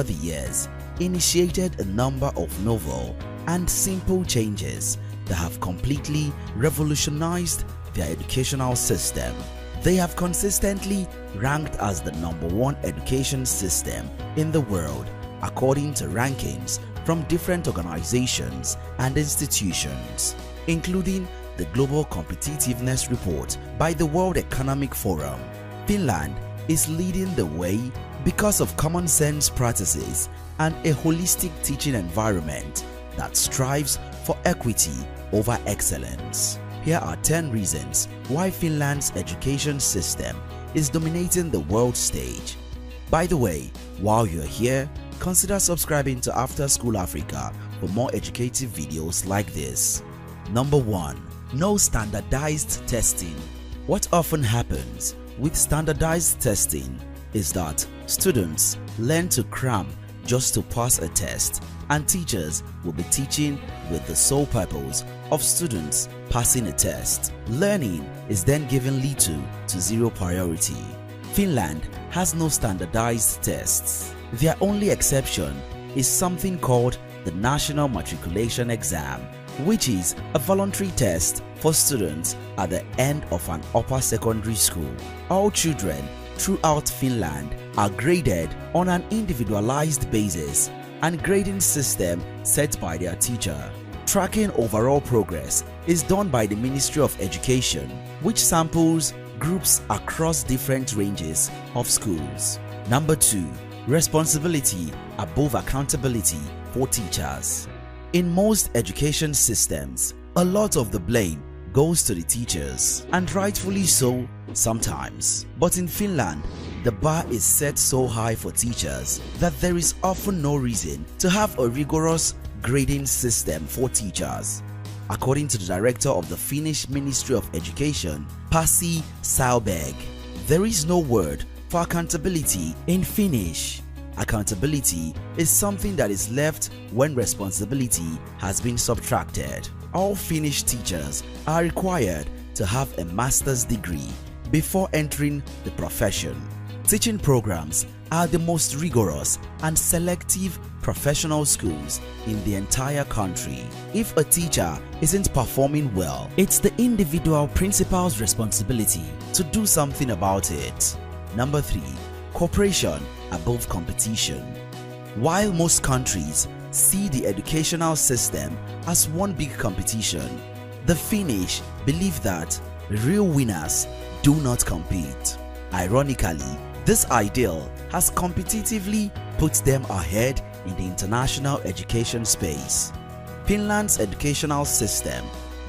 the years initiated a number of novel and simple changes that have completely revolutionized their educational system. They have consistently ranked as the #1 education system in the world according to rankings from different organizations and institutions, including the Global Competitiveness Report by the World Economic Forum. Finland is leading the way because of common sense practices and a holistic teaching environment that strives for equity over excellence. Here are 10 reasons why Finland's education system is dominating the world stage. By the way, while you're here, consider subscribing to After School Africa for more educative videos like this. Number 1. No standardized testing. What often happens with standardized testing is that students learn to cram just to pass a test, and teachers will be teaching with the sole purpose of students passing a test. Learning is then given little to zero priority. Finland has no standardized tests. Their only exception is something called the National Matriculation Exam, which is a voluntary test for students at the end of an upper secondary school. All children throughout Finland are graded on an individualized basis and grading system set by their teacher. Tracking overall progress is done by the Ministry of Education, which samples groups across different ranges of schools. Number 2. Responsibility above accountability for teachers. In most education systems, a lot of the blame goes to the teachers, and rightfully so sometimes. But in Finland, the bar is set so high for teachers that there is often no reason to have a rigorous grading system for teachers. According to the director of the Finnish Ministry of Education, Pasi Sahlberg, there is no word for accountability in Finnish. Accountability is something that is left when responsibility has been subtracted. All Finnish teachers are required to have a master's degree before entering the profession. Teaching programs are the most rigorous and selective professional schools in the entire country. If a teacher isn't performing well, it's the individual principal's responsibility to do something about it. Number 3. Cooperation above competition. While most countries see the educational system as one big competition, the Finnish believe that real winners do not compete. Ironically, this ideal has competitively put them ahead in the international education space. Finland's educational system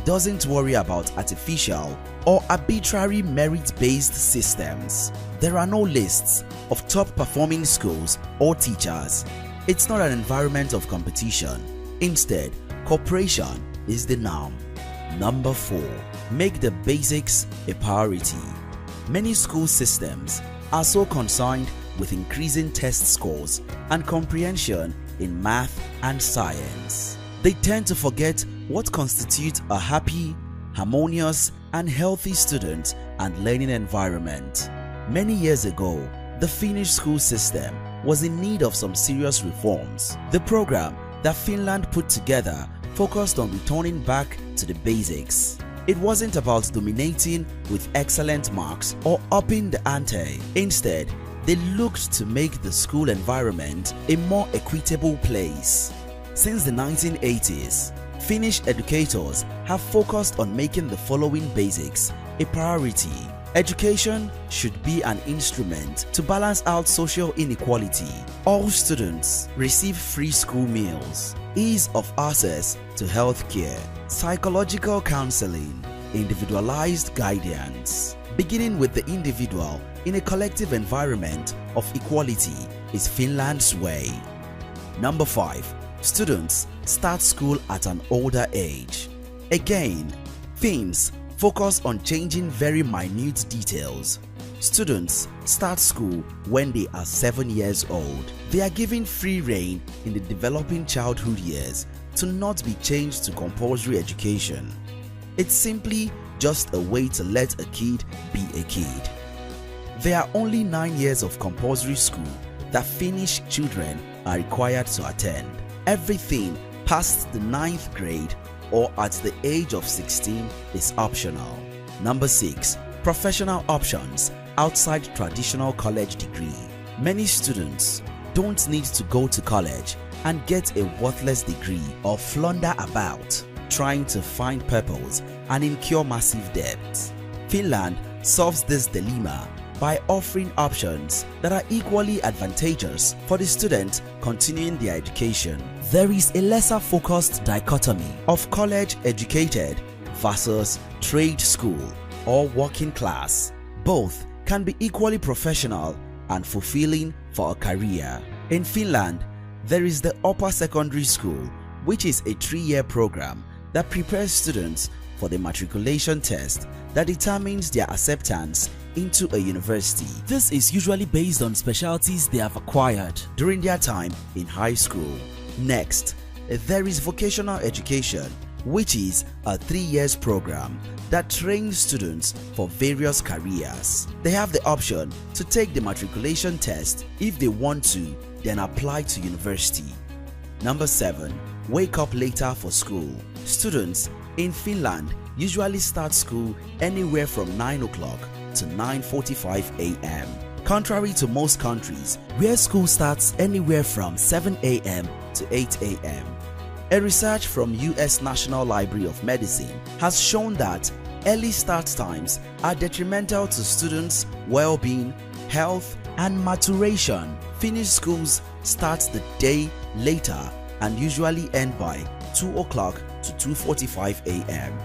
doesn't worry about artificial or arbitrary merit-based systems. There are no lists of top-performing schools or teachers. It's not an environment of competition. Instead, cooperation is the norm. Number 4. Make the basics a priority. Many school systems are so concerned with increasing test scores and comprehension in math and science. They tend to forget what constitutes a happy, harmonious, and healthy student and learning environment. Many years ago, the Finnish school system was in need of some serious reforms. The program that Finland put together focused on returning back to the basics. It wasn't about dominating with excellent marks or upping the ante. Instead, they looked to make the school environment a more equitable place. Since the 1980s, Finnish educators have focused on making the following basics a priority. Education should be an instrument to balance out social inequality. All students receive free school meals, ease of access to health care, psychological counseling, individualized guidance. Beginning with the individual in a collective environment of equality is Finland's way. Number 5. Students start school at an older age. Again, Finns focus on changing very minute details. Students start school when they are 7 years old. They are given free rein in the developing childhood years to not be changed to compulsory education. It's simply just a way to let a kid be a kid. There are only 9 years of compulsory school that Finnish children are required to attend. Everything past the 9th grade or at the age of 16 is optional. Number 6. Professional options outside traditional college degree. Many students don't need to go to college and get a worthless degree or flounder about trying to find purpose and incur massive debt. Finland solves this dilemma by offering options that are equally advantageous for the student continuing their education. There is a lesser focused dichotomy of college educated versus trade school or working class. Both can be equally professional and fulfilling for a career. In Finland, there is the upper secondary school, which is a 3-year program that prepares students for the matriculation test that determines their acceptance into a university. This is usually based on specialties they have acquired during their time in high school. Next, there is vocational education, which is a 3-year program that trains students for various careers. They have the option to take the matriculation test if they want to, then apply to university. Number 7. Wake up later for school. Students in Finland usually start school anywhere from 9 o'clock to 9:45 a.m. Contrary to most countries where school starts anywhere from 7 a.m. to 8 a.m. A research from US National Library of Medicine has shown that early start times are detrimental to students' well-being, health, and maturation. Finnish schools start the day later and usually end by 2 o'clock to 2:45 a.m.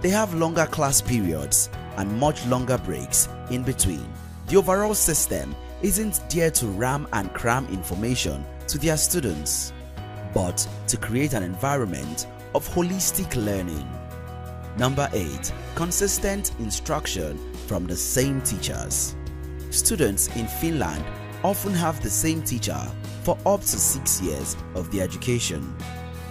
They have longer class periods and much longer breaks in between. The overall system isn't there to ram and cram information to their students, but to create an environment of holistic learning. Number 8. Consistent instruction from the same teachers. Students in Finland often have the same teacher for up to 6 years of their education.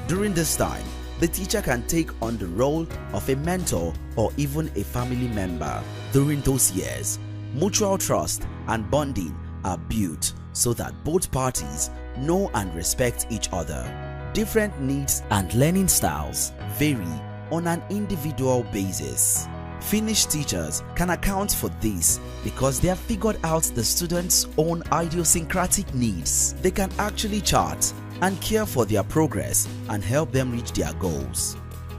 During this time, the teacher can take on the role of a mentor or even a family member. During those years, mutual trust and bonding are built so that both parties know and respect each other. Different needs and learning styles vary on an individual basis. Finnish teachers can account for this because they have figured out the students' own idiosyncratic needs. They can actually chart and care for their progress and help them reach their goals.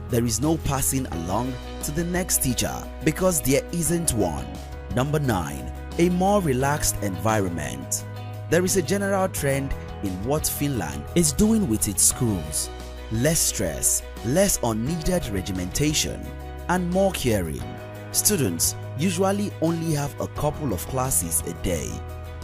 There is no passing along to the next teacher because there isn't one. Number 9. A more relaxed environment. There is a general trend in what Finland is doing with its schools. Less stress, less unneeded regimentation, and more caring. Students usually only have a couple of classes a day.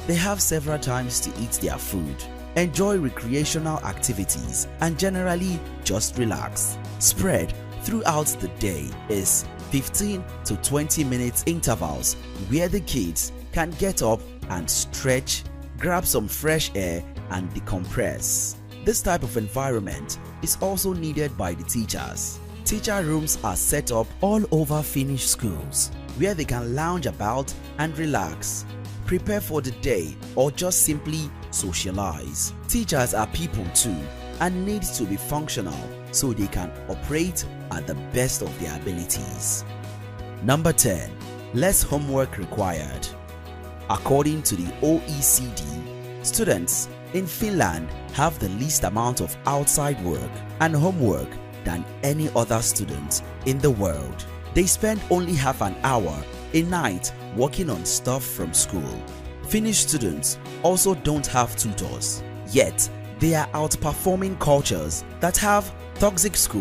They have several times to eat their food, enjoy recreational activities, and generally just relax. Spread throughout the day is 15 to 20 minutes intervals where the kids can get up and stretch, grab some fresh air, and decompress. This type of environment is also needed by the teachers. Teacher rooms are set up all over Finnish schools where they can lounge about and relax, prepare for the day, or just simply socialize. Teachers are people too and need to be functional so they can operate at the best of their abilities. Number 10. Less homework required. According to the OECD, students in Finland have the least amount of outside work and homework than any other student in the world. They spend only half an hour a night working on stuff from school. Finnish students also don't have tutors, yet they are outperforming cultures that have toxic schools.